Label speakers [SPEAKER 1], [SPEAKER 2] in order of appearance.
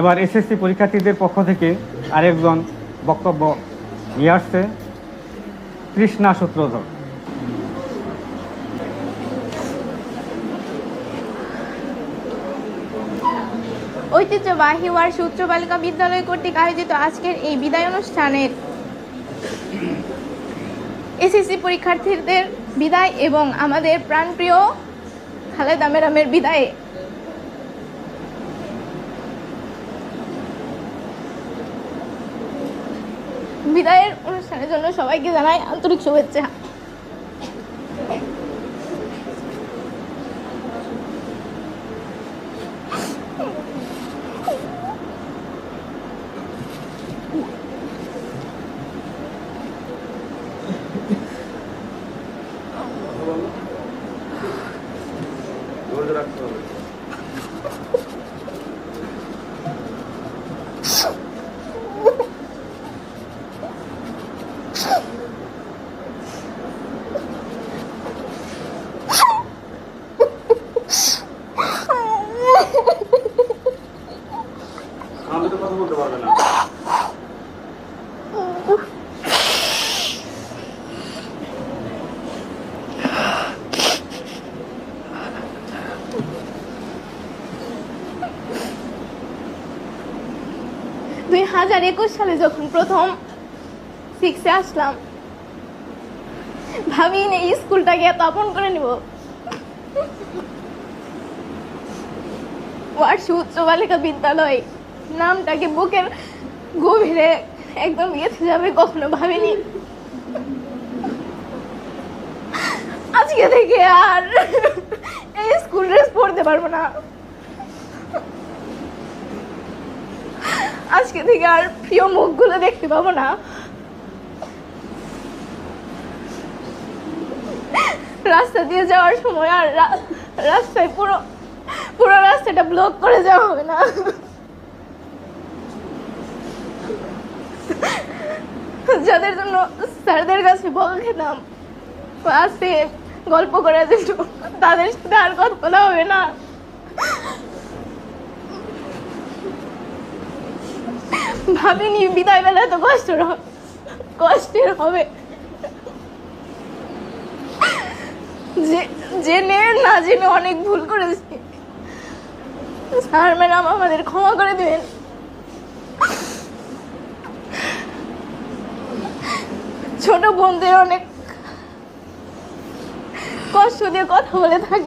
[SPEAKER 1] এবার এসএসসি পরীক্ষার্থীদের পক্ষ থেকে আরেকজন বক্তব্য নিয়ে আসছে তৃষ্ণা সূত্রধর।
[SPEAKER 2] ঐতিহ্যবাহী ওয়ার্ষ উচ্চ বালিকা বিদ্যালয় কর্তৃক আয়োজিত আজকের এই বিদায় অনুষ্ঠানের এসএসসি পরীক্ষার্থীদের বিদায় এবং আমাদের প্রাণপ্রিয় খালেদা ম্যাডামের বিদায়ের অনুষ্ঠানের জন্য সবাইকে জানাই আন্তরিক শুভেচ্ছা।
[SPEAKER 1] আমি তো কথা বলতে পারবে না।
[SPEAKER 2] দুই 2021 সালে যখন প্রথম 6-এ আসলাম, ভাবিনি এই স্কুলটাকে এত আপন করে নিব। ওয়ার্ষ উচ্চ বালিকা বিদ্যালয় নামটাকে বুকের গভীরে একদম গেঁথে যাবে কখনো ভাবিনি। আজকে থেকে আর এই স্কুল ড্রেস পরতে পারবো না, আজকে থেকে আর প্রিয় মুখগুলো দেখতে পাবো না। রাস্তা দিয়ে যাওয়ার সময় আর রাস্তায় পুরো রাস্তাটা ব্লক করে যাওয়া হবে না। যাদের জন্য স্যারদের কাছে বল খেতাম আসতে গল্প করার জন্য, তাদের সাথে আর কথা বলা হবে না। ভাবিনি বিদায় বেলা এত কষ্টের হবে। জেনে না জেনে অনেক ভুল করেছি, স্যার ম্যাডাম আমাদের ক্ষমা করে দিবেন। ছোট বোনদের অনেক কষ্ট দিয়ে কথা বলে থাকি।